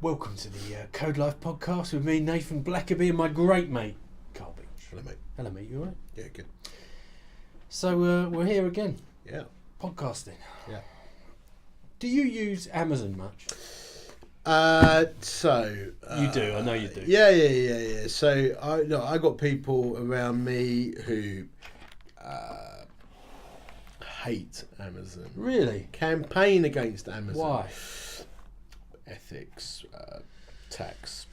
Welcome to the CODELIFE Podcast with me, Nathan Blackerby, and my great mate, Carl Beach. Hello, mate. Hello, mate. You alright? Yeah, good. So we're here again. Yeah. Podcasting. Yeah. Do you use Amazon much? You do. I know you do. Yeah. So I got people around me who hate Amazon. Really? Campaign against Amazon. Why? Ethics, tax,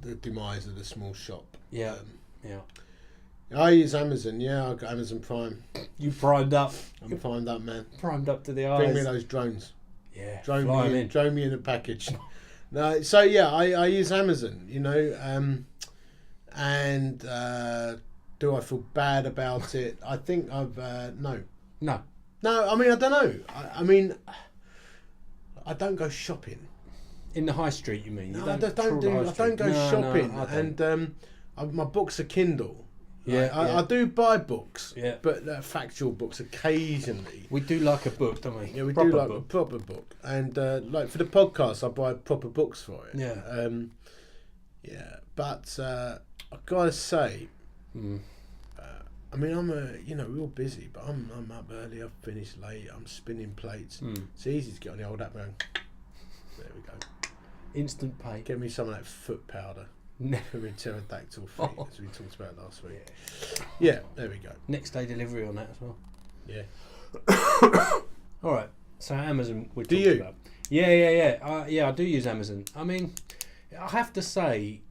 the demise of the small shop. Yeah. Yeah. I use Amazon. Yeah, I got Amazon Prime. You primed up. I'm primed up, man. Primed up to the eyes. Bring me those drones. Yeah. Drone me in a package. No, so yeah, I use Amazon. You know, and do I feel bad about it? I think I've no. I mean, I don't know. I mean, I don't go shopping in the high street. You mean? No, I don't go shopping. And my books are Kindle. Yeah, I do buy books. Yeah, but factual books occasionally. We do like a book, don't we? Yeah, we do like a proper book. And like for the podcast, I buy proper books for it. Yeah. But I gotta say, I mean, we're all busy, but I'm up early, I finish late, I'm spinning plates. It's easy to get on the old app and there we go. Instant pay. Get me some of that foot powder. For my pterodactyl feet, as we talked about last week. Yeah, there we go. Next day delivery on that as well. Yeah. Alright, so Amazon we're talking talking about. Yeah, I do use Amazon. I mean, I have to say,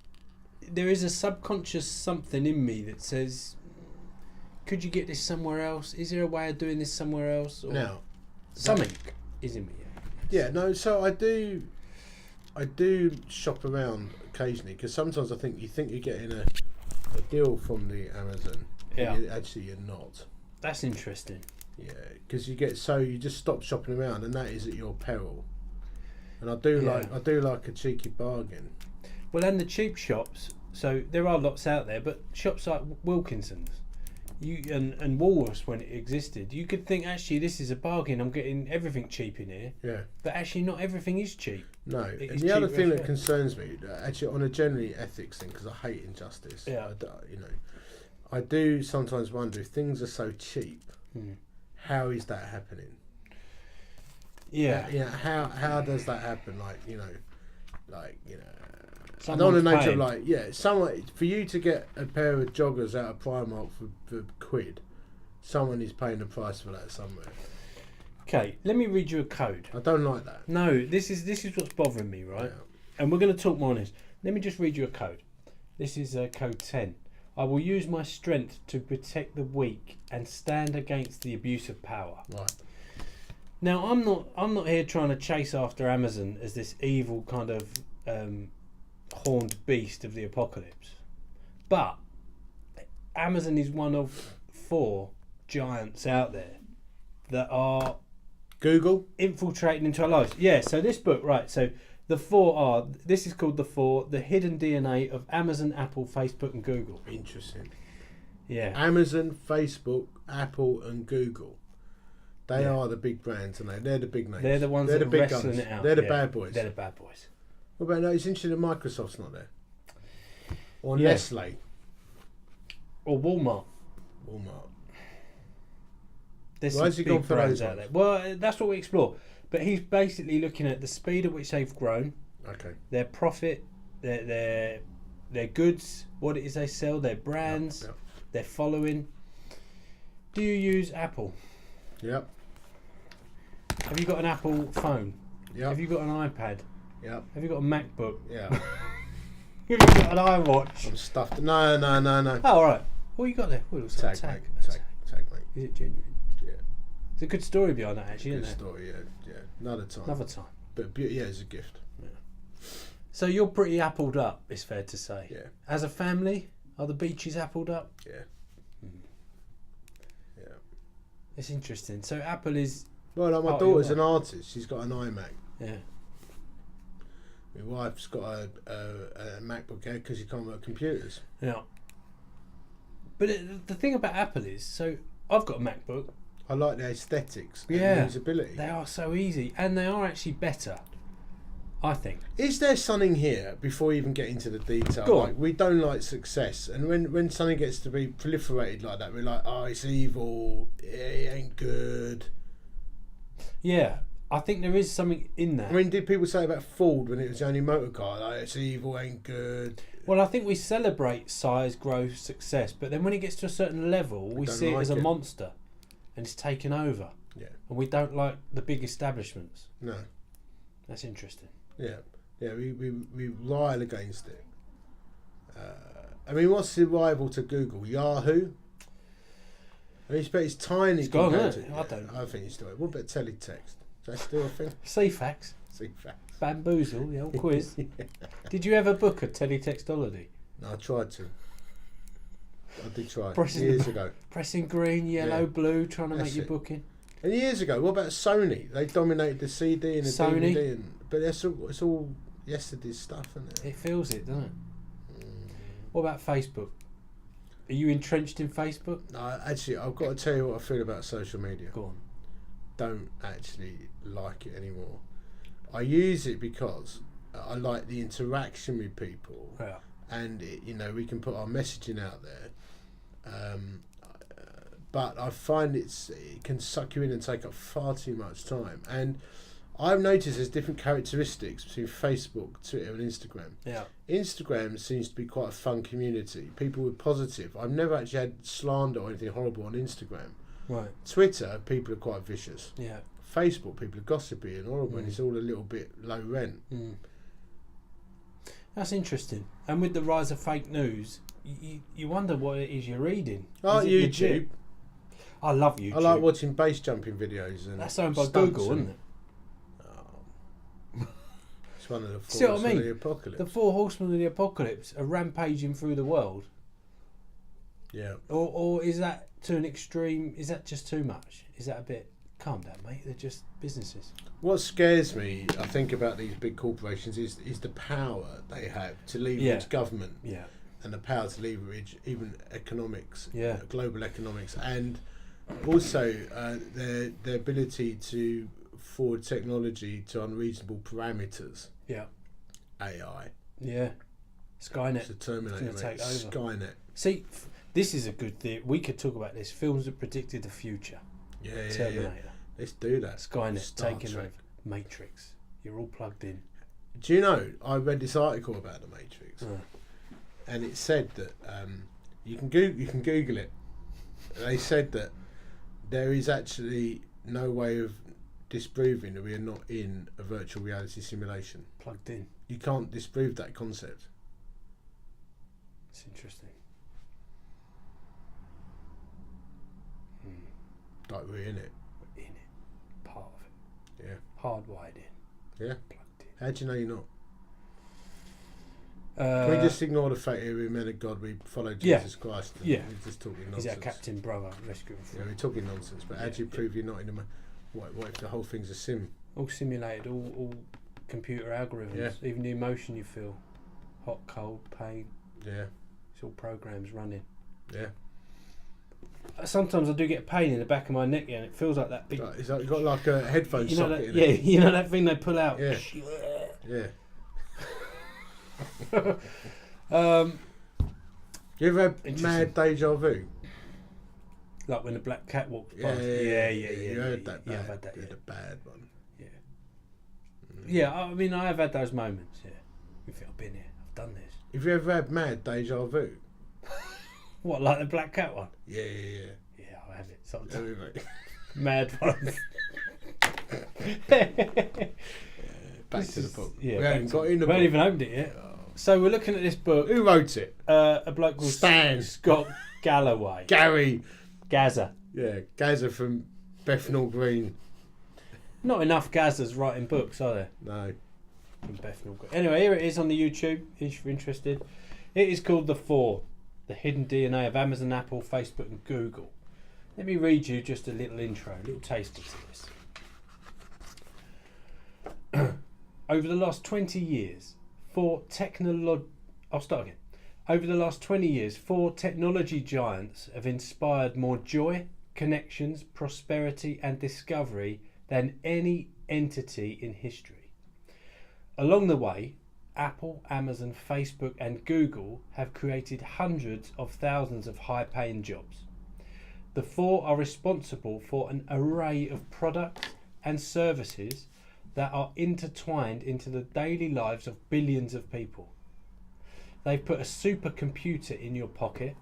there is a subconscious something in me that says, could you get this somewhere else? Is there a way of doing this somewhere else? Or now, something is in me. Yeah, no, so I do shop around occasionally because sometimes I think you're getting a deal from the Amazon. Yeah. Actually, you're not. That's interesting. Yeah, because you just stop shopping around, and that is at your peril. And I do like a cheeky bargain. Well, and the cheap shops. So there are lots out there, but shops like Wilkinson's, and Woolworths when it existed, you could think actually this is a bargain. I'm getting everything cheap in here. Yeah. But actually, not everything is cheap. No. And the other thing that concerns me, actually, on a generally ethics thing, because I hate injustice. Yeah. I do sometimes wonder if things are so cheap. How is that happening? Yeah. How does that happen? I don't want to know, someone for you to get a pair of joggers out of Primark for quid, someone is paying the price for that somewhere. Okay, let me read you a code. I don't like that. No, this is what's bothering me, right? Yeah. And we're going to talk more on this. Let me just read you a code. This is code 10. I will use my strength to protect the weak and stand against the abuse of power. Right. Now, I'm not here trying to chase after Amazon as this evil kind of horned beast of the apocalypse, but Amazon is one of 4 giants out there that are Google infiltrating into our lives. Yeah, so this book, right, so the 4 are, this is called The 4, The Hidden DNA of Amazon, Apple, Facebook and Google. Interesting. Yeah. Amazon, Facebook, Apple and Google. They are the big brands, and they're the big names. They're the ones that are wrestling it out. They're the bad boys. They're the bad boys. What about, no, it's interesting that Microsoft's not there. Or Nestle. Or Walmart. There's Why has he gone for those out there? Well, that's what we explore. But he's basically looking at the speed at which they've grown. Okay. Their profit, their goods, what it is they sell, their brands, their following. Do you use Apple? Yep. Have you got an Apple phone? Yep. Have you got an iPad? Yep. Have you got a MacBook? Yeah. Have you got an iWatch? I'm stuffed. No. Oh, all right. What you got there? Oh, it looks like tag, tag, mate. Is it genuine? Yeah. It's a good story behind that, actually, Good isn't it? story, yeah. Another time. But yeah, it's a gift. Yeah. So you're pretty appled up, it's fair to say. Yeah. As a family, are the Beaches appled up? Yeah. Yeah. It's interesting. So Apple is... Well, like my daughter's an artist. She's got an iMac. Yeah. My wife's got a MacBook Air because she can't work computers. Yeah. But the thing about Apple is, so I've got a MacBook. I like the aesthetics and yeah, usability. They are so easy, and they are actually better. I think. Is there something here, before we even get into the detail? Go on. Like, we don't like success, and when something gets to be proliferated like that, we're like, oh, it's evil, it ain't good. Yeah, I think there is something in that. I mean, did people say about Ford when it was the only motor car, like, it's evil, ain't good? Well, I think we celebrate size, growth, success, but then when it gets to a certain level, we see it as a monster, and it's taken over. Yeah. And we don't like the big establishments. No. That's interesting. Yeah, we rile against it. I mean, what's the rival to Google? Yahoo? I mean, it's tiny. It's gone, compared isn't it? to- I don't know. I think it's still. What about teletext? Is that still a thing? CFAX, See facts. Bamboozle, the old quiz. Did you ever book a teletext holiday? No, I tried to. I did try Pressing years the- ago. Pressing green, yellow, Yeah. blue, trying to That's make your it. booking. And years ago, what about Sony? They dominated the CD and the Sony? DVD, but it's all yesterday's stuff, isn't it? It feels it, doesn't it? What about Facebook? Are you entrenched in Facebook? No, actually, I've got to tell you what I feel about social media. Go on. Don't actually like it anymore. I use it because I like the interaction with people, Yeah. and we can put our messaging out there. But I find it can suck you in and take up far too much time. And I've noticed there's different characteristics between Facebook, Twitter, and Instagram. Yeah. Instagram seems to be quite a fun community. People were positive. I've never actually had slander or anything horrible on Instagram. Right. Twitter, people are quite vicious. Yeah. Facebook, people are gossipy and horrible, and Mm. it's all a little bit low rent. Mm. That's interesting. And with the rise of fake news, you wonder what it is you're reading. I like Is it YouTube. legit? I love YouTube. I like watching base jumping videos. And That's owned by stunts Google, and- isn't it? It's one of the See what I forces of mean? the apocalypse. The Four Horsemen of the Apocalypse are rampaging through the world. Yeah. Or is that to an extreme? Is that just too much? Is that a bit... Calm down, mate. They're just businesses. What scares me, I think, about these big corporations is the power they have to leverage government Yeah. and the power to leverage even economics, Yeah. global economics, and also their ability to forward technology to unreasonable parameters. Yeah. AI. Yeah. Skynet. It's a Terminator, It's gonna mate. take over. Skynet. See, this is a good thing. We could talk about this. Films that predicted the future. Yeah. Terminator. Let's do that. Skynet Star taking Trek. over. Matrix. You're all plugged in. Do you know, I read this article about the Matrix, Oh. and it said that you can Google it. They said that there is actually no way of disproving that we are not in a virtual reality simulation. Plugged in. You can't disprove that concept. It's interesting. Like we're in it. We're in it. Part of it. Yeah. Hardwired in. Yeah. Plugged in. How do you know you're not? Can we just ignore the fact that we're men of God, we follow Jesus Christ? And Yeah. We're just talking Is nonsense. that Captain Brother rescuing Yeah, from? we're talking nonsense. But how do you prove you're not in a... What if the whole thing's a sim? All simulated, all computer algorithms. Yeah. Even the emotion you feel. Hot, cold, pain. Yeah. It's all programs running. Yeah. Sometimes I do get pain in the back of my neck, and it feels like that big. It's like you've got like a headphone You know socket that, in yeah, it. you know that thing they pull out. Yeah. Yeah. You ever had Interesting. mad deja vu? Like when the black cat walks Yeah, past. You heard that? Yeah, bad, I've had that. you Yeah. had a bad one. Yeah. Mm. Yeah, I mean, I have had those moments. Yeah, you think I've been here, I've done this. Have you ever had mad deja vu? What, like the black cat one? Yeah. Yeah, I have it sometimes. Anyway. Mad ones. Back to the book. Yeah, we haven't got in the we book. haven't even opened it yet. So we're looking at this book. Who wrote it? A bloke called Stan. Scott Galloway. Gary. Gaza. Yeah, Gaza from Bethnal Green. Not enough Gazas writing books, are there? No. From Bethnal Green. Anyway, here it is on the YouTube, if you're interested. It is called The Four, the hidden DNA of Amazon, Apple, Facebook and Google. Let me read you just a little intro, a little taster to this. Over the last 20 years, Over the last 20 years, 4 technology giants have inspired more joy, connections, prosperity and discovery than any entity in history. Along the way, Apple, Amazon, Facebook and Google have created hundreds of thousands of high-paying jobs. The four are responsible for an array of products and services that are intertwined into the daily lives of billions of people. They've put a supercomputer in your pocket,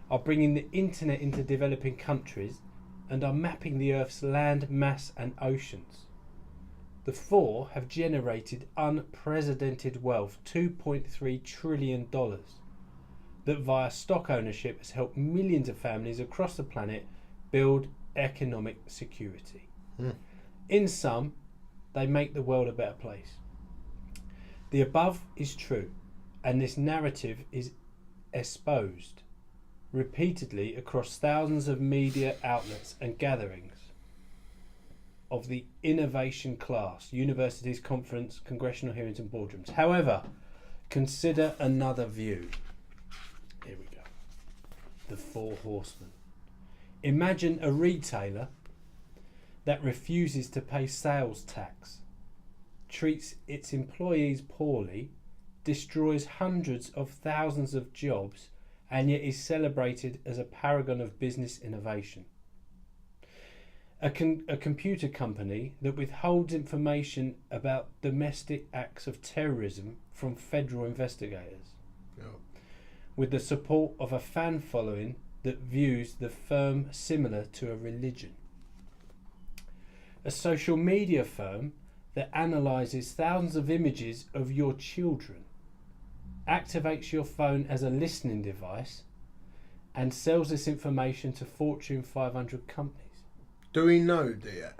are bringing the internet into developing countries, and are mapping the Earth's land mass and oceans. The four have generated unprecedented wealth, $2.3 trillion, that via stock ownership has helped millions of families across the planet build economic security. In sum, they make the world a better place. The above is true, and this narrative is espoused repeatedly across thousands of media outlets and gatherings of the innovation class, universities, conference, congressional hearings and boardrooms. However, consider another view. Here we go. The Four Horsemen. Imagine a retailer that refuses to pay sales tax, treats its employees poorly, destroys hundreds of thousands of jobs, and yet is celebrated as a paragon of business innovation. A computer company that withholds information about domestic acts of terrorism from federal investigators, with the support of a fan following that views the firm similar to a religion. A social media firm that analyses thousands of images of your children, activates your phone as a listening device, and sells this information to Fortune 500 companies. Do we know, dear?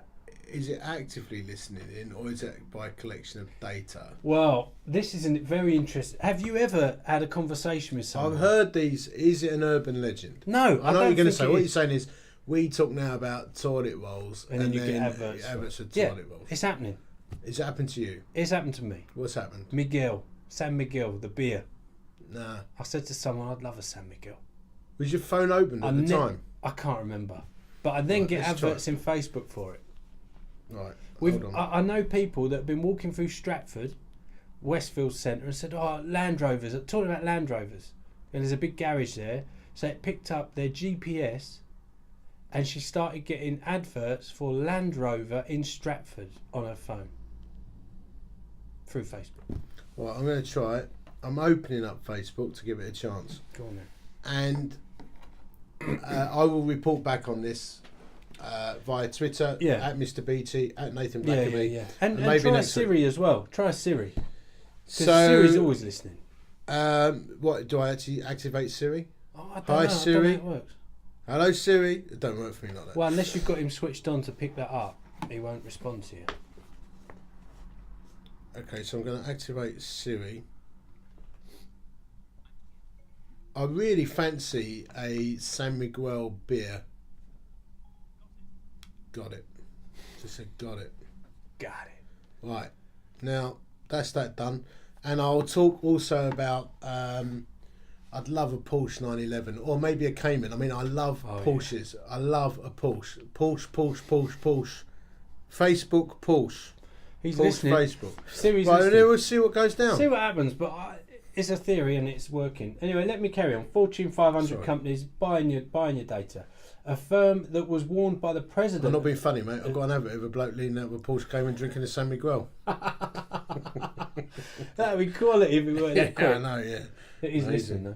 Is it actively listening in, or is it by a collection of data? Well, this is very interesting. Have you ever had a conversation with someone? I've heard these. Is it an urban legend? No, I know what you're going to say. What you're saying is, we talk now about toilet rolls, and then you get adverts. Adverts of toilet rolls. It's happening. It's happened to you. It's happened to me. What's happened? San Miguel, the beer. Nah. I said to someone, I'd love a San Miguel. Was your phone open at the time? I can't remember. But I then get adverts in Facebook for it. Right. I know people that have been walking through Stratford, Westfield Centre, and said, Land Rovers, talking about Land Rovers. And there's a big garage there. So it picked up their GPS, and she started getting adverts for Land Rover in Stratford on her phone. Through Facebook. Well, I'm going to try it. I'm opening up Facebook to give it a chance. Go on then. And I will report back on this via Twitter, at Mr. Beatty, at Nathan Blackerby. Yeah. And maybe try Siri as well. Try Siri. Because Siri's always listening. What, do I actually activate Siri? I don't know. Siri. I don't know how it works. Hello, Siri. It don't work for me like that. Well, unless you've got him switched on to pick that up, he won't respond to you. Okay, so I'm going to activate Siri. I really fancy a San Miguel beer. Got it. Just said got it. Got it. Right. Now, that's that done. And I'll talk also about, I'd love a Porsche 911 or maybe a Cayman. I mean, I love Porsches. Yeah. I love a Porsche. Porsche. Facebook, Porsche. He's Porsche, listening. Facebook. Siri's right, listening. We'll see what goes down. See what happens, but it's a theory and it's working. Anyway, let me carry on. Fortune 500 companies buying your data. A firm that was warned by the president. I'm not being funny, mate. I've got an advert of a bloke leaning out with a Porsche Cayman drinking a San Miguel. That would be quality if it weren't that quick. I know, yeah. He's listening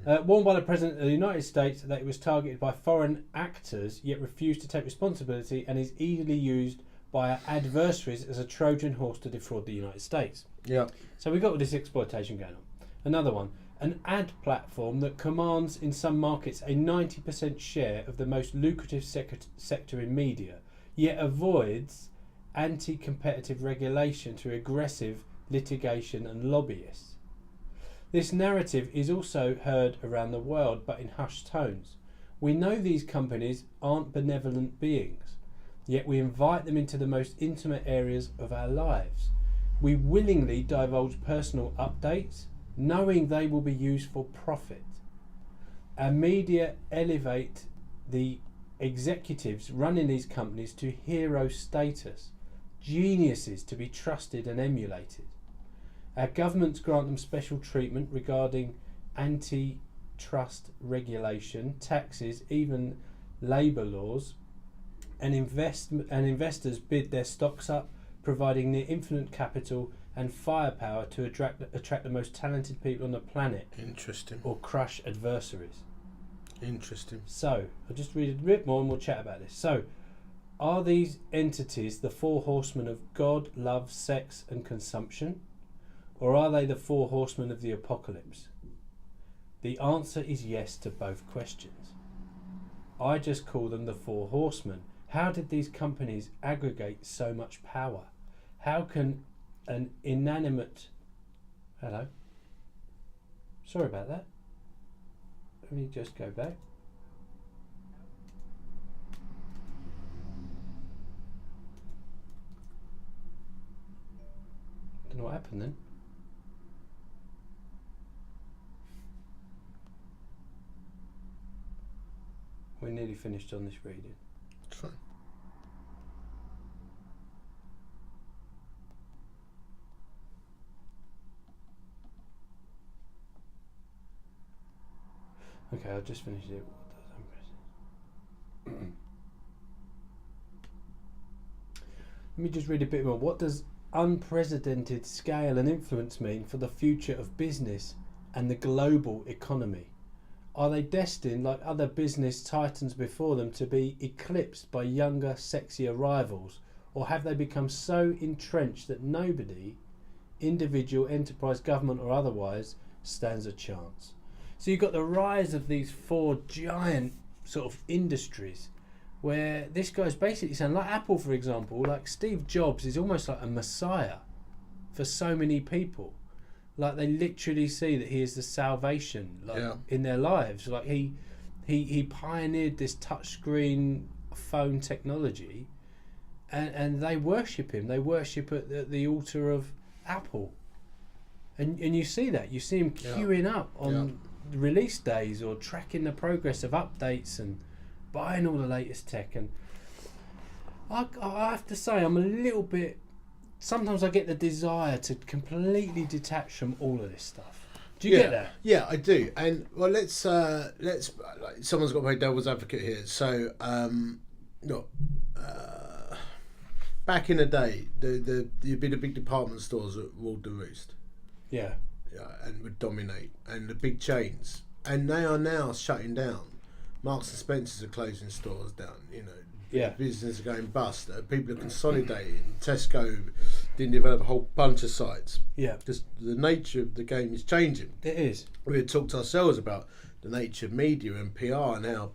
though. Warned by the president of the United States that it was targeted by foreign actors, yet refused to take responsibility, and is easily used by our adversaries as a Trojan horse to defraud the United States. Yeah. So we've got all this exploitation going on. Another one, an ad platform that commands in some markets a 90% share of the most lucrative sector in media, yet avoids anti-competitive regulation through aggressive litigation and lobbyists. This narrative is also heard around the world, but in hushed tones. We know these companies aren't benevolent beings, yet we invite them into the most intimate areas of our lives. We willingly divulge personal updates, knowing they will be used for profit. Our media elevate the executives running these companies to hero status, geniuses to be trusted and emulated. Our governments grant them special treatment regarding antitrust regulation, taxes, even labour laws, and investors bid their stocks up, providing near infinite capital and firepower to attract the most talented people on the planet. Interesting. Or crush adversaries. Interesting. So, I'll just read a bit more and we'll chat about this. So, are these entities the four horsemen of God, love, sex and consumption? Or are they the four horsemen of the apocalypse? The answer is yes to both questions. I just call them the four horsemen. How did these companies aggregate so much power? How can an inanimate... Hello? Sorry about that. Let me just go back. Don't know what happened then. We're nearly finished on this reading. It's fine. Okay, I'll just finish it. Let me just read a bit more. What does unprecedented scale and influence mean for the future of business and the global economy? Are they destined, like other business titans before them, to be eclipsed by younger, sexier rivals? Or have they become so entrenched that nobody, individual, enterprise, government or otherwise, stands a chance? So you've got the rise of these four giant sort of industries where this guy's basically saying, like Apple, for example, like Steve Jobs is almost like a messiah for so many people. Like they literally see that he is the salvation, like in their lives. Like he pioneered this touchscreen phone technology, and they worship him. They worship at the altar of Apple, and you see that. You see him queuing up on release days or tracking the progress of updates and buying all the latest tech. And I have to say, I'm a little bit. Sometimes I get the desire to completely detach from all of this stuff. Do you get that? Yeah, I do. And well, let's like, someone's got to play devil's advocate here. So, back in the day, you'd be the big department stores that ruled the roost. Yeah, and would dominate, and the big chains, and they are now shutting down. Marks and Spencers are closing stores down. You know. Businesses are going bust. People are consolidating. Tesco didn't develop a whole bunch of sites. Yeah. Because the nature of the game is changing. It is. We had talked to ourselves about the nature of media and PR and how,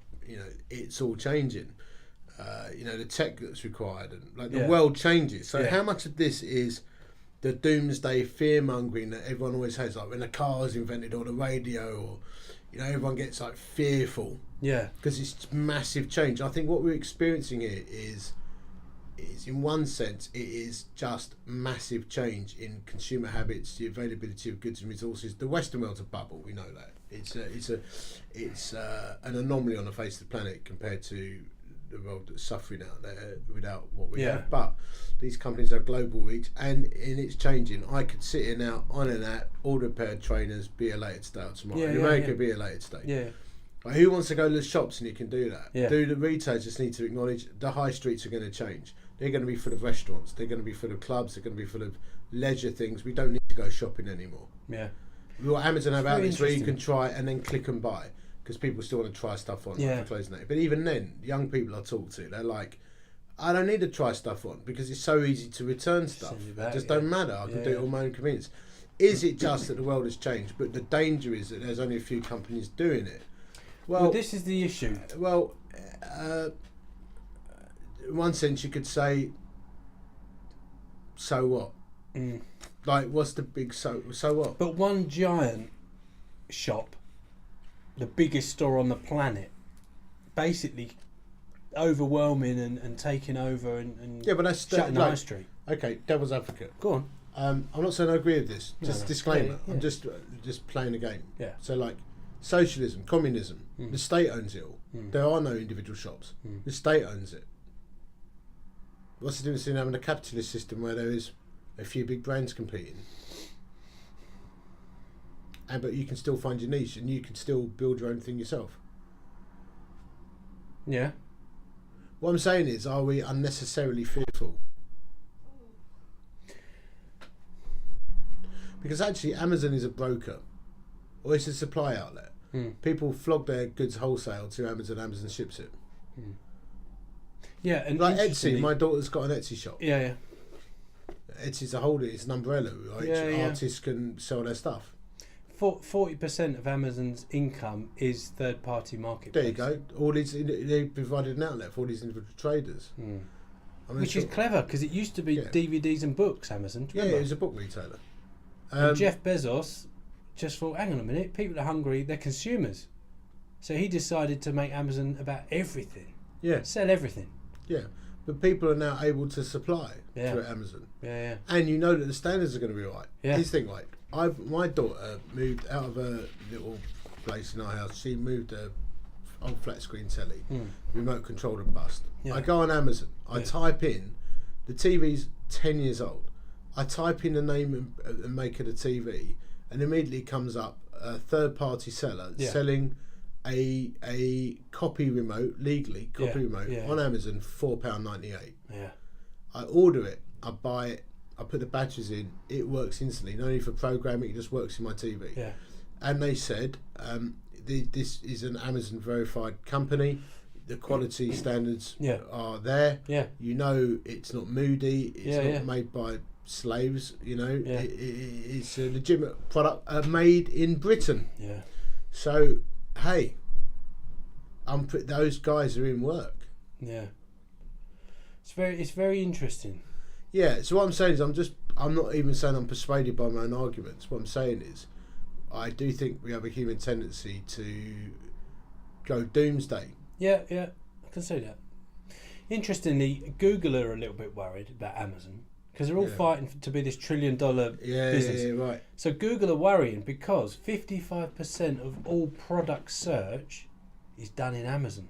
it's all changing. The tech that's required and like the world changes. So how much of this is the doomsday fear mongering that everyone always has, like when a car is invented or the radio, or everyone gets like fearful. Yeah, because it's massive change. I think what we're experiencing here is in one sense, it is just massive change in consumer habits, the availability of goods and resources. The Western world's a bubble. We know that it's an anomaly on the face of the planet compared to the world that's suffering out there without what we have. But these companies have global reach, and it's changing. I could sit here now on an app, order a pair of trainers, be here later today or tomorrow. In America, be here later today. Yeah. Like, who wants to go to the shops and you can do that? Yeah. Do the retailers just need to acknowledge the high streets are going to change. They're going to be full of restaurants. They're going to be full of clubs. They're going to be full of leisure things. We don't need to go shopping anymore. Yeah. What Amazon have outlets where you can try and then click and buy, because people still want to try stuff on for closing day. But even then, young people I talk to, they're like, I don't need to try stuff on because it's so easy to return stuff. It just don't matter. I can do it on my own convenience. Is it just that the world has changed? But the danger is that there's only a few companies doing it. Well, this is the issue. Well, in one sense, you could say, so what? Mm. Like, what's the big so what? But one giant shop, the biggest store on the planet, basically overwhelming and taking over and but that's shutting the high street. Okay, devil's advocate. Go on. I'm not saying I agree with this. Just disclaimer. Yeah. I'm just playing the game. Yeah. So like socialism, communism, the state owns it all. There are no individual shops. The state owns it. What's the difference in having a capitalist system where there is a few big brands competing, but you can still find your niche and you can still build your own thing yourself? Yeah. What I'm saying is, are we unnecessarily fearful? Because actually, Amazon is a broker, or it's a supply outlet. People flog their goods wholesale to Amazon. Amazon ships it. Yeah, and like Etsy. My daughter's got an Etsy shop. Yeah. Etsy's a holder. It's an umbrella, right? Artists can sell their stuff. 40% of Amazon's income is third-party marketplace. There you go. All these, they provided an outlet for all these individual traders. I mean, which is clever, because it used to be DVDs and books, Amazon. Do you remember? It was a book retailer. And Jeff Bezos just thought, hang on a minute, people are hungry, they're consumers. So he decided to make Amazon about everything. Yeah. Sell everything. Yeah. But people are now able to supply through Amazon. Yeah. And you know that the standards are going to be right. Yeah. Here's the thing, like, my daughter moved out of a little place in our house. She moved a old flat screen telly, remote controlled and bust. Yeah. I go on Amazon. I type in, the TV's 10 years old. I type in the name and make of the TV, and immediately comes up a third-party seller selling a copy remote, legally remote, on Amazon for £4.98. Yeah. I order it, I buy it, I put the batteries in, it works instantly. No need for programming, it just works in my TV. Yeah. And they said, this is an Amazon verified company. The quality standards are there. Yeah. You know it's not moody, it's not made by slaves, you know. It's a legitimate product made in Britain. Yeah. So, hey, those guys are in work. Yeah. It's very interesting. Yeah, so what I'm saying is I'm not even saying I'm persuaded by my own arguments. What I'm saying is I do think we have a human tendency to go doomsday. Yeah, I can see that. Interestingly, Google are a little bit worried about Amazon because they're all fighting to be this $1 trillion business. Yeah, right. So Google are worrying because 55% of all product search is done in Amazon.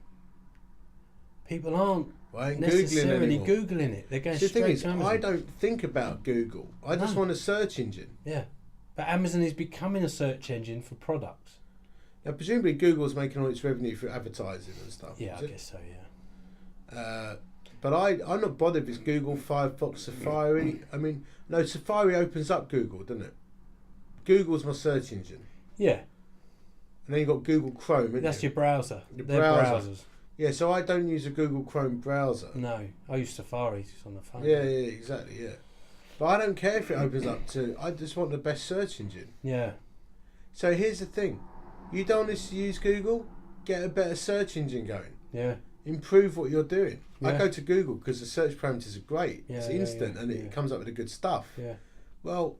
People aren't necessarily Googling it. They're going straight to Amazon. I don't think about Google. I just want a search engine. Yeah. But Amazon is becoming a search engine for products. Now, presumably Google's making all its revenue for advertising and stuff. Yeah, I guess so, yeah. But I'm not bothered if it's Google, Firefox, Safari. I mean, no, Safari opens up Google, doesn't it? Google's my search engine. Yeah. And then you've got Google Chrome, That's your browser. They're browsers. Yeah, so I don't use a Google Chrome browser. No, I use Safari on the phone. Yeah, exactly, yeah. But I don't care if it opens up to... I just want the best search engine. Yeah. So here's the thing. You don't want to use Google? Get a better search engine going. Yeah. Improve what you're doing. Yeah. I go to Google because the search parameters are great. Yeah, it's instant and it comes up with the good stuff. Yeah. Well,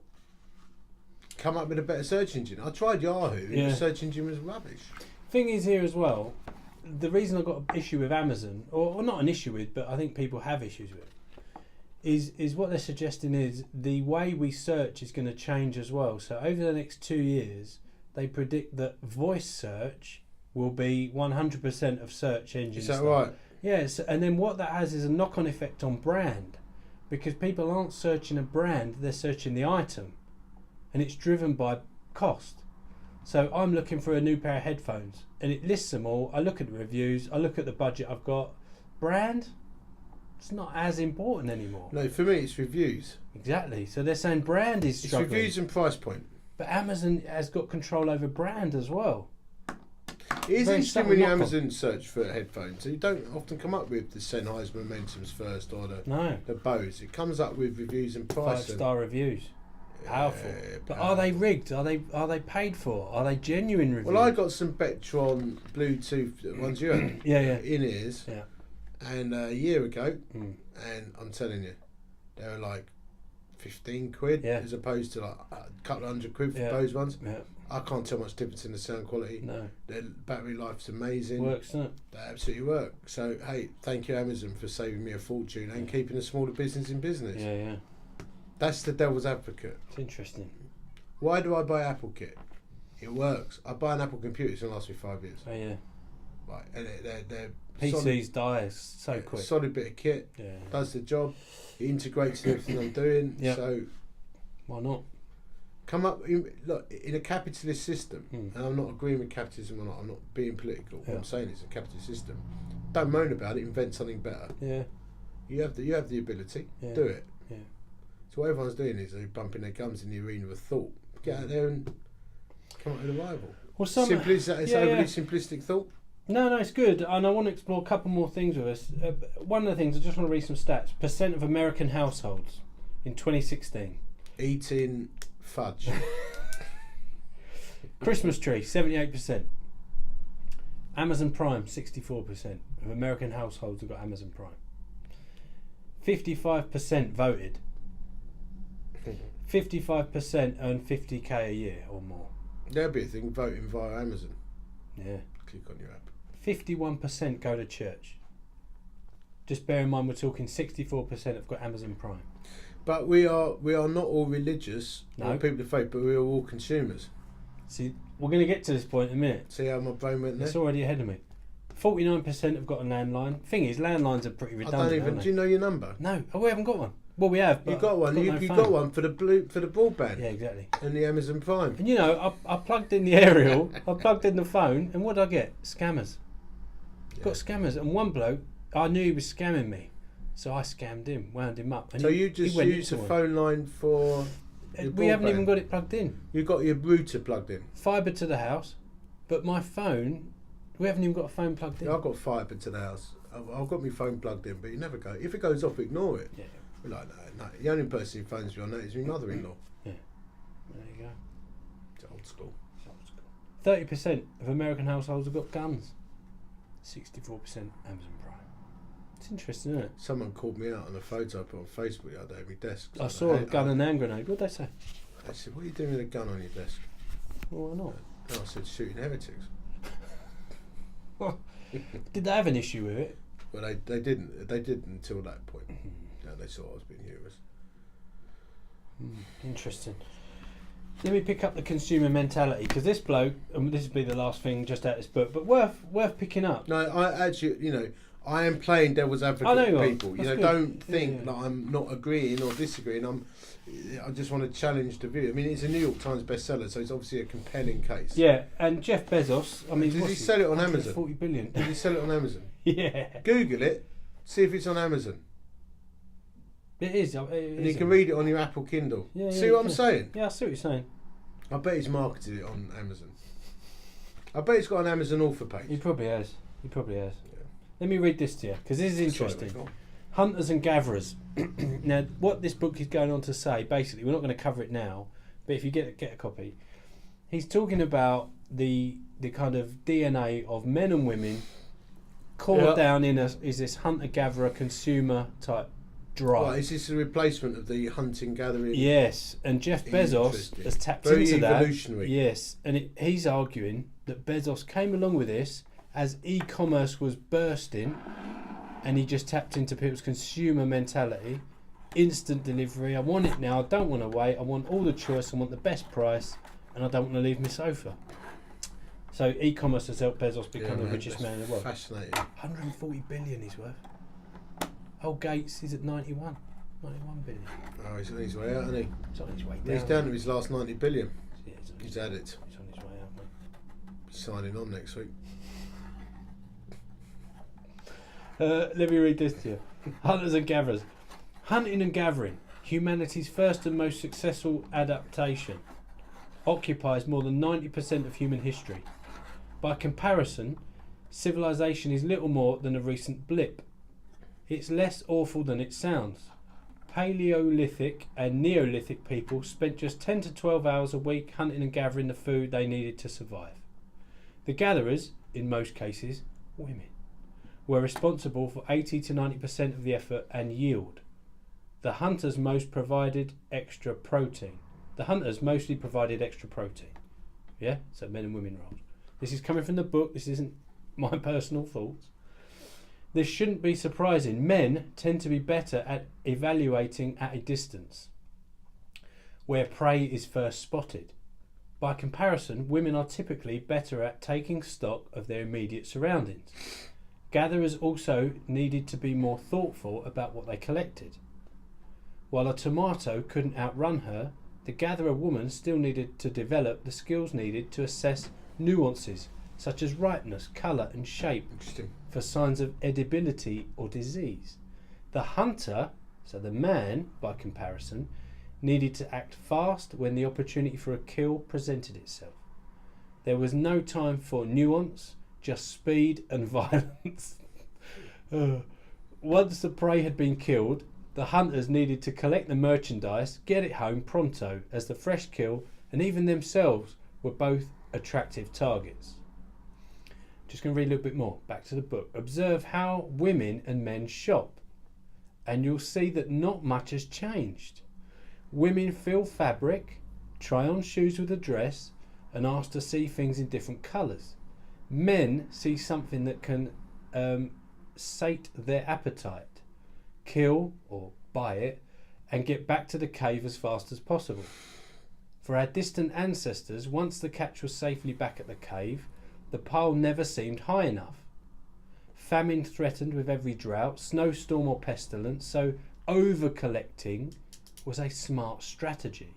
come up with a better search engine. I tried Yahoo and the search engine was rubbish. Thing is here as well, the reason I've got an issue with Amazon, or not an issue with, but I think people have issues with, is what they're suggesting is the way we search is going to change as well. So over the next 2 years, they predict that voice search will be 100% of search engines. Is that right? Yes, and then what that has is a knock-on effect on brand, because people aren't searching a brand, they're searching the item, and it's driven by cost. So I'm looking for a new pair of headphones, and it lists them all. I look at the reviews, I look at the budget I've got. Brand, it's not as important anymore. No, for me it's reviews. Exactly. So they're saying brand is struggling. It's reviews and price point. But Amazon has got control over brand as well. It is interesting when you Amazon search for headphones. You don't often come up with the Sennheiser Momentums first or the Bose. It comes up with reviews and price. 5-star reviews. Powerful. But are they rigged? Are they paid for? Are they genuine reviews? Well, I got some Bectron Bluetooth ones you had in-ears. Yeah. And a year ago, and I'm telling you, they were like 15 quid as opposed to like a couple of £100 for those ones. Yeah. I can't tell much difference in the sound quality. No. Their battery life's amazing. Works, doesn't it? They absolutely work. So, hey, thank you Amazon for saving me a fortune and keeping a smaller business in business. Yeah. That's the devil's advocate. It's interesting. Why do I buy Apple kit? It works. I buy an Apple computer, it's going to last me 5 years. Oh, yeah. Right, and PCs die so quick. Solid bit of kit. Yeah. Does the job. It integrates in everything I'm doing. Yep. So Why not? come up look in a capitalist system, and I'm not agreeing with capitalism or not. I'm not being political. What I'm saying is a capitalist system. Don't moan about it. Invent something better. Yeah. You have the ability. Yeah. Do it. Yeah. So what everyone's doing is they're bumping their gums in the arena of thought. Get out there and come up with a rival. Well, It's overly simplistic thought. No, it's good, and I want to explore a couple more things with us. One of the things, I just want to read some stats. % of American households in 2016. Eating fudge. Christmas tree, 78%. Amazon Prime, 64% of American households have got Amazon Prime. 55% voted. 55% earn 50k a year or more. There'll be a thing, voting via Amazon. Yeah. Click on your app. 51% go to church. Just bear in mind we're talking 64% have got Amazon Prime. But we are not all religious or people of faith, but we are all consumers. See, we're going to get to this point in a minute. See how my brain went there? It's already ahead of me. 49% have got a landline. Thing is, landlines are pretty redundant. I don't even. Do you know your number? No, we haven't got one. Well, we have. But you got one. You phone. got one for the broadband. Yeah, exactly. And the Amazon Prime. And I plugged in the aerial. I plugged in the phone, and what did I get? Scammers. Yeah. Got scammers, and one bloke, I knew he was scamming me, so I scammed him, wound him up. And so you just use a phone line for. We haven't even got it plugged in. You got your router plugged in. Fibre to the house, but my phone, we haven't even got a phone plugged in. Yeah, I've got fibre to the house. I've got my phone plugged in, but you never go. If it goes off, ignore it. Yeah. We're like, no. The only person who phones me on that is my mother-in-law. Yeah. There you go. It's old school. 30% of American households have got guns. 64% Amazon Prime. It's interesting, isn't it? Someone called me out on a photo I put on Facebook the other day at my desk. I saw a gun and hand grenade. What did they say? They said, what are you doing with a gun on your desk? Well, why not? And I said, shooting heretics. Did they have an issue with it? Well, they didn't. They didn't until that point. They saw I was being humorous. Interesting. Let me pick up the consumer mentality, because this bloke, and this will be the last thing just out of this book, but worth picking up. No, I actually, I am playing devil's advocate for people. That's good. Don't think that I'm not agreeing or disagreeing. I just want to challenge the view. I mean, it's a New York Times bestseller, so it's obviously a compelling case. Yeah, and Jeff Bezos, did he sell it on Amazon? 40 billion. Did he sell it on Amazon? Yeah. Google it, see if it's on Amazon. It is. And you can read it on your Apple Kindle. Yeah, see what I'm saying? Yeah, I see what you're saying. I bet he's marketed it on Amazon. I bet he's got an Amazon author page. He probably has. Yeah. Yeah. Let me read this to you, because this is interesting. Hunters and gatherers. Now, what this book is going on to say, basically, we're not going to cover it now, but if you get a copy, he's talking about the kind of DNA of men and women caught down in is this hunter-gatherer consumer type drive. Right, is this a replacement of the hunting gathering? Yes, and Jeff Bezos has tapped Very into that. evolutionary. Yes, and he's arguing that Bezos came along with this as e-commerce was bursting, and he just tapped into people's consumer mentality. Instant delivery. I want it now. I don't want to wait. I want all the choice. I want the best price, and I don't want to leave my sofa. So e-commerce has helped Bezos become the richest man in the world. Fascinating. 140 billion he's worth. Old Gates is at 91 billion. Oh, he's on his way out, isn't he? He's on his way down. He's down to his last 90 billion. Yeah, He's had it. He's on his way out, mate. He's signing on next week. Let me read this to you. Hunters and gatherers. Hunting and gathering, humanity's first and most successful adaptation, occupies more than 90% of human history. By comparison, civilization is little more than a recent blip. It's less awful than it sounds. Paleolithic and Neolithic people spent just 10 to 12 hours a week hunting and gathering the food they needed to survive. The gatherers, in most cases, women, were responsible for 80 to 90% of the effort and yield. The hunters mostly provided extra protein. Yeah, so men and women roles. This is coming from the book. This isn't my personal thoughts. This shouldn't be surprising. Men tend to be better at evaluating at a distance, where prey is first spotted. By comparison, women are typically better at taking stock of their immediate surroundings. Gatherers also needed to be more thoughtful about what they collected. While a tomato couldn't outrun her, the gatherer woman still needed to develop the skills needed to assess nuances such as ripeness, colour and shape for signs of edibility or disease. The hunter, so the man by comparison, needed to act fast when the opportunity for a kill presented itself. There was no time for nuance, just speed and violence. Once the prey had been killed, the hunters needed to collect the merchandise, get it home pronto, as the fresh kill and even themselves were both attractive targets. Just going to read a little bit more. Back to the book. Observe how women and men shop, and you'll see that not much has changed. Women feel fabric, try on shoes with a dress, and ask to see things in different colours. Men see something that can sate their appetite, kill or buy it, and get back to the cave as fast as possible. For our distant ancestors, once the catch was safely back at the cave, the pile never seemed high enough. Famine threatened with every drought, snowstorm or pestilence, so over-collecting was a smart strategy.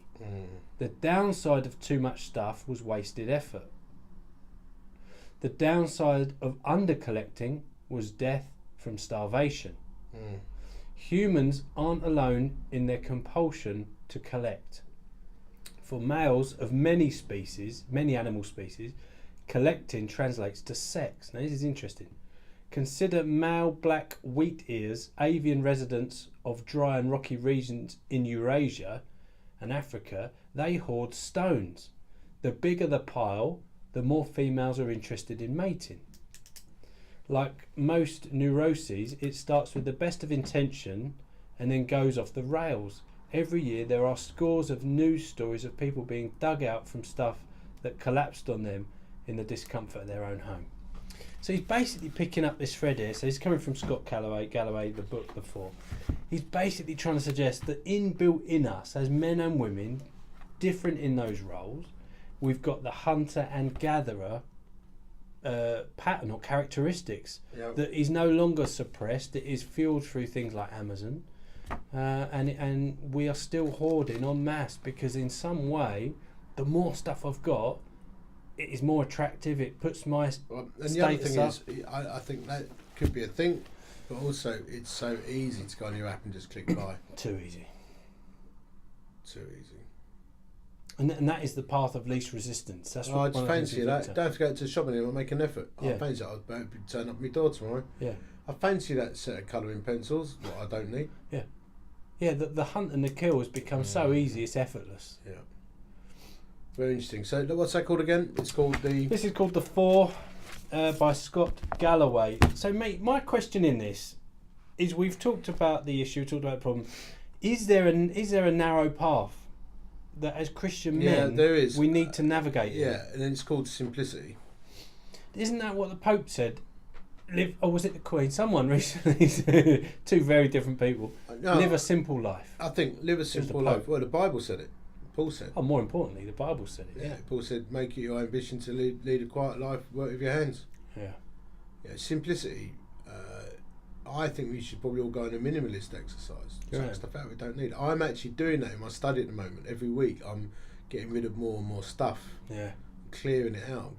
The downside of too much stuff was wasted effort. The downside of under-collecting was death from starvation. Humans aren't alone in their compulsion to collect. For males of many species, many animal species, collecting translates to sex. Now this is interesting. Consider male black wheat ears, avian residents of dry and rocky regions in Eurasia and Africa. They hoard stones. The bigger the pile, the more females are interested in mating. Like most neuroses, it starts with the best of intention and then goes off the rails. Every year there are scores of news stories of people being dug out from stuff that collapsed on them in the discomfort of their own home. So he's basically picking up this thread here. So he's coming from Scott Galloway, the book before. He's basically trying to suggest that inbuilt in us as men and women, different in those roles, we've got the hunter and gatherer pattern or characteristics that is no longer suppressed. It is fueled through things like Amazon, and we are still hoarding en masse because in some way, the more stuff I've got, it is more attractive. It puts my and the other status thing up. is, I think that could be a thing, but also it's so easy to go on your app and just click buy. Too easy. Too easy. And that is the path of least resistance. That's I what just fancy that. Don't have to go to the shop anymore. Make an effort. I fancy that. I'll turn up my door tomorrow. Yeah. I fancy that set of colouring pencils. What I don't need. Yeah. Yeah. The hunt and the kill has become so easy. It's effortless. Yeah. Very interesting. So what's that called again? It's called the... This is called The Four by Scott Galloway. So, mate, my question in this is we've talked about the issue, talked about the problem. Is there a narrow path that as Christian men there is. we need to navigate? Yeah, and it's called simplicity. Isn't that what the Pope said? Or was it the Queen? Someone recently said, two very different people. No, live a simple life. I think live a simple life. Well, the Bible said it. Paul said. Oh, more importantly, the Bible said it. Yeah, Paul said, make it your ambition to lead a quiet life, work with your hands. Yeah. Yeah, simplicity. I think we should probably all go on a minimalist exercise. Take stuff out we don't need. I'm actually doing that in my study at the moment. Every week I'm getting rid of more and more stuff. Yeah. Clearing it out.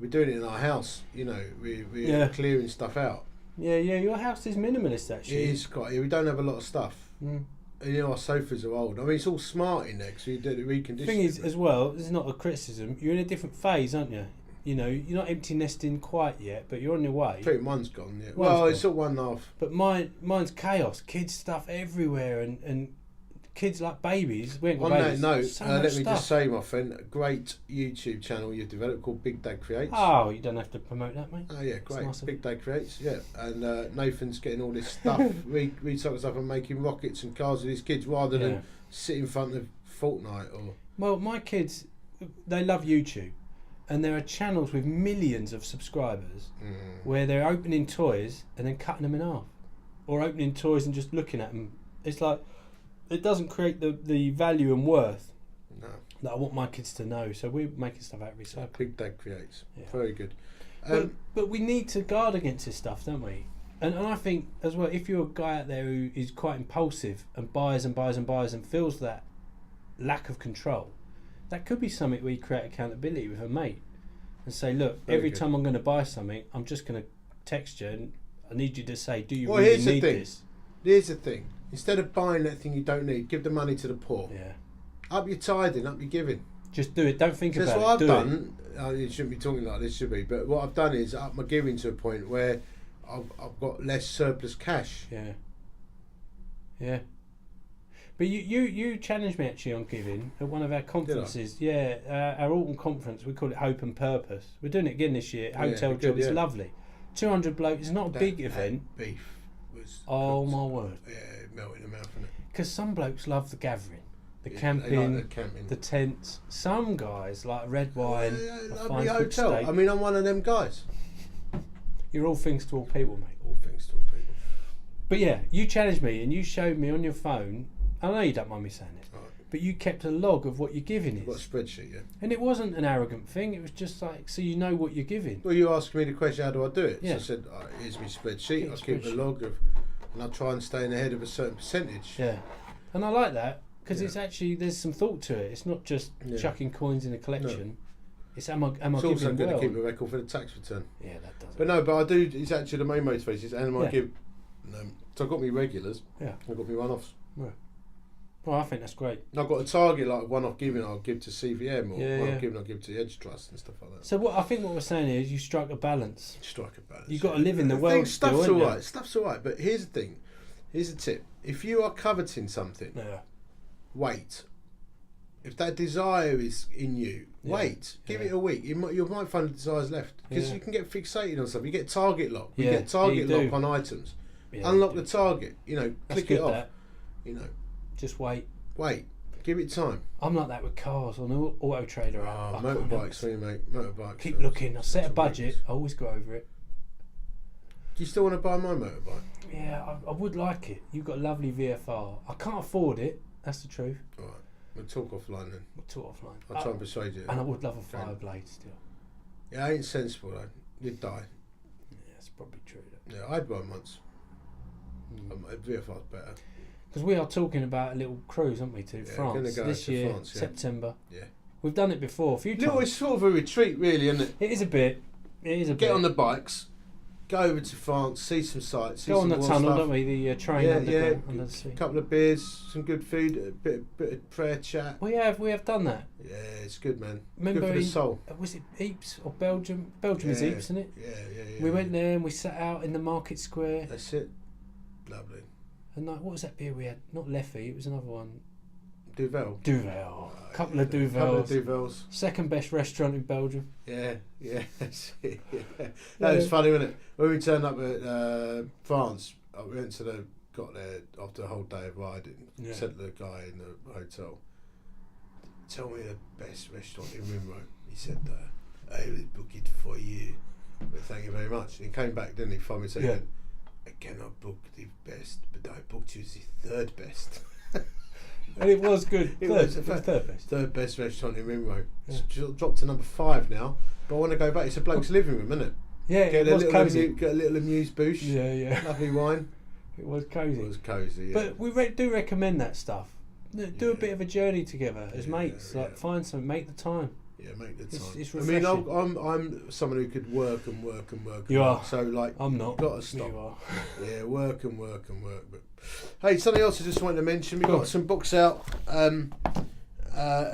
We're doing it in our house. You know, we're clearing stuff out. Yeah, your house is minimalist actually. It is quite. We don't have a lot of stuff. And, you know, our sofas are old. I mean, it's all smart in there because we did the reconditioning. The thing is, as well, this is not a criticism. You're in a different phase, aren't you? You know, you're not empty nesting quite yet, but you're on your way. Pretty one's gone, yeah. Well, it's all 1.5. But mine's chaos. Kids stuff everywhere, and kids like babies. We ain't got on babies. that note, so let me stuff. just say, my friend, a great YouTube channel you've developed called Big Dad Creates. Oh, you don't have to promote that, mate. Oh yeah, great. Nice Big Dad Creates, yeah. And Nathan's getting all this stuff, recycling stuff and making rockets and cars with his kids rather than sit in front of Fortnite or... Well, my kids, they love YouTube. And there are channels with millions of subscribers where they're opening toys and then cutting them in half. Or opening toys and just looking at them. It's like, it doesn't create the value and worth that I want my kids to know. So we're making stuff out of recycling. Big Dad Creates. Yeah. Very good. But we need to guard against this stuff, don't we? And I think as well, if you're a guy out there who is quite impulsive and buys and buys and buys and feels that lack of control, that could be something where you create accountability with a mate and say, look, every time I'm going to buy something, I'm just going to text you and I need you to say, do you really need this? Here's the thing. Instead of buying that thing you don't need, give the money to the poor. Yeah. Up your tithing, up your giving. Just do it. Don't think about it. That's what I've done. You shouldn't be talking like this, should be. But what I've done is up my giving to a point where I've got less surplus cash. Yeah. Yeah. But you challenged me actually on giving at one of our conferences. Yeah, our autumn conference. We call it Hope and Purpose. We're doing it again this year. Hotel job. It's lovely. 200 blokes. It's not a big event. Beef was. Oh my word. Yeah, it melted in the mouth, innit? Because some blokes love the gathering. The camping, like the camping, the tents. Some guys like red wine, a fine cooked hotel. steak. I mean, I'm one of them guys. You're all things to all people, mate. All things to all people. But yeah, you challenged me and you showed me on your phone. I know you don't mind me saying this, but you kept a log of what your giving is. What a spreadsheet, yeah. And it wasn't an arrogant thing. It was just like, so you know what you're giving. Well, you asked me the question, how do I do it? Yeah. So I said, here's my spreadsheet. I keep a log of, and I try and stay ahead of a certain percentage. Yeah, and I like that. Because it's actually, there's some thought to it. It's not just chucking coins in a collection. No. It's am I it's giving well? It's also good to keep a record for the tax return. Yeah, that does. But I do, it's actually the main motivation is am I give... so I've got me regulars. Yeah. I've got me one-offs. Right. Well, I think that's great. I've got a target, like one-off giving I'll give to CVM, or one-off giving I'll give to the Edge Trust and stuff like that. So I think what we're saying is you strike a balance. Strike a balance. You've got to live in the world stuff's still, alright. Stuff's alright, but here's the thing. Here's a tip. If you are coveting something, wait. If that desire is in you, wait. Give it a week. You might find the desires left because you can get fixated on something. You get target lock. You get target lock on items. Yeah, unlock the target. Click it off. Just wait. Wait. Give it time. I'm like that with cars on Auto Trader. Motorbikes for you, mate. Motorbikes. Keep looking. I set a budget. I always go over it. Do you still want to buy my motorbike? Yeah, I would like it. You've got a lovely VFR. I can't afford it. That's the truth. All right. We'll talk offline then. We'll talk offline. I'll try and persuade you. And I would love a Fireblade still. Yeah, it ain't sensible though. You'd die. Yeah, that's probably true. Yeah, I had one once. VFR's better. Because we are talking about a little cruise, aren't we, to France this year, France, September. Yeah. We've done it before a few times. It's sort of a retreat, really, isn't it? It is a bit. Get on the bikes. Go over to France, see some sights. Go on the tunnel, don't we? The train under the sea. A couple of beers, some good food, a bit of prayer chat. We have done that. Yeah, it's good, man. Remember good for the soul. Was it Ypres or Belgium? Belgium is Ypres, isn't it? Yeah. We went there and we sat out in the market square. That's it. Lovely. And what was that beer we had? Not Leffy, it was another one. Duvel. Couple of Duvels. Second best restaurant in Belgium. Yeah. That was funny, wasn't it? When we turned up at France, we got there after a whole day of riding. Said to the guy in the hotel, "Tell me the best restaurant in Rimrow." He said, "I will book it for you." But thank you very much. And he came back, didn't he? 5 minutes later. I cannot book the best, but I booked you the third best. And it was good. It was third best. Third best restaurant in Rimrow. It's dropped to number 5 now. But I want to go back. It's a bloke's living room, isn't it? Yeah, it was cosy. Get a little amuse bouche. Yeah. Lovely wine. It was cosy. Yeah. But we do recommend that stuff. Do a bit of a journey together as mates. Find something, make the time. Yeah, make the time. It's refreshing. I mean, I'm someone who could work and work and work. You are. So I'm not. You've got to stop. You are. Yeah, work and work. But hey, something else I just wanted to mention. We've got some books out and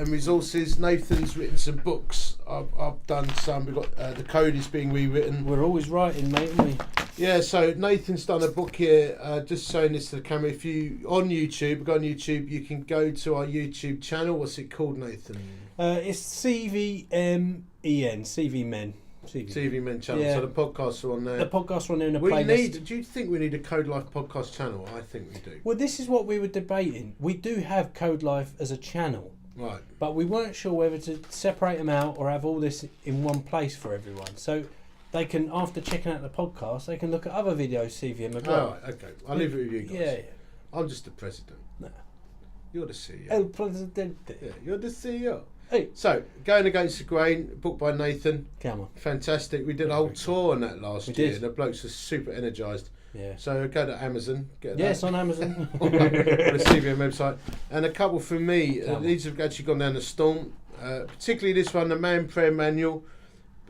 resources. Nathan's written some books. I've done some. We've got the code is being rewritten. We're always writing, mate, aren't we? Yeah, so Nathan's done a book here, just showing this to the camera. If you go on YouTube, you can go to our YouTube channel. What's it called, Nathan? It's CVMEN, CV Men. CV Men channel. Yeah. So the podcasts are on there. The podcasts are on there in a playlist. Do you think we need a Code Life podcast channel? I think we do. Well, this is what we were debating. We do have Code Life as a channel. Right. But we weren't sure whether to separate them out or have all this in one place for everyone. So they can, after checking out the podcast, they can look at other videos, CVM as well. Oh, okay. I'll leave it with you guys. Yeah. I'm just the president. No. You're the CEO. El Presidente. Yeah, you're the CEO. Hey. So, Going Against the Grain, book by Nathan. Come on. Fantastic. We did a whole tour on that last year. did. The blokes are super energised. Yeah. So go to Amazon. Get Yes, that. on Amazon. on the CBM website. And a couple from me. Come on. These have actually gone down the storm. Particularly this one, the Man Prayer Manual.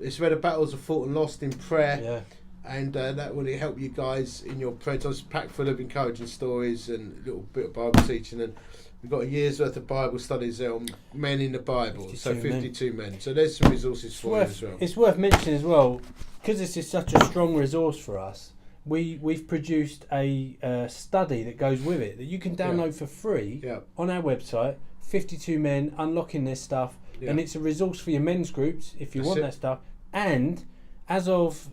It's where the battles are fought and lost in prayer. Yeah. And that will help you guys in your prayers. It's packed full of encouraging stories and a little bit of Bible teaching. And we've got a year's worth of Bible studies there on men in the Bible. 52 men. So there's some resources for you as well. It's worth mentioning as well, because this is such a strong resource for us. We've produced a study that goes with it that you can download for free on our website. 52 men unlocking this stuff, and it's a resource for your men's groups if you want that stuff. And as of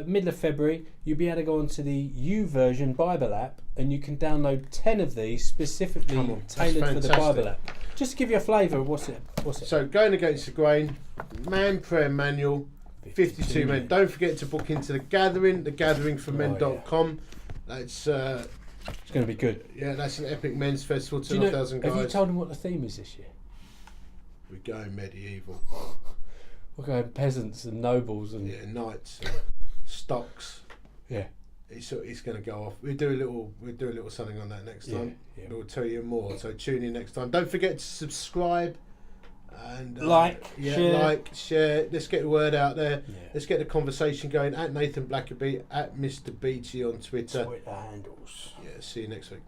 middle of February, you'll be able to go onto the YouVersion Bible app, and you can download 10 of these specifically tailored for the Bible app. Just to give you a flavour of what's it. So Going Against the Grain, Man Prayer Manual, 52 men. Don't forget to book into the gatheringformen.com. That's it's going to be good. Yeah, that's an epic men's festival. 2,500 guys. Have you told them what the theme is this year? We're going medieval. We're going peasants and nobles and knights, and stocks. Yeah, it's going to go off. We'll do a little something on that next time. Yeah. We'll tell you more. So tune in next time. Don't forget to subscribe and share. Let's get the word out there. Yeah. Let's get the conversation going. At Nathan Blackerby, at Mr. Beatty on Twitter. Twitter handles. Yeah. See you next week.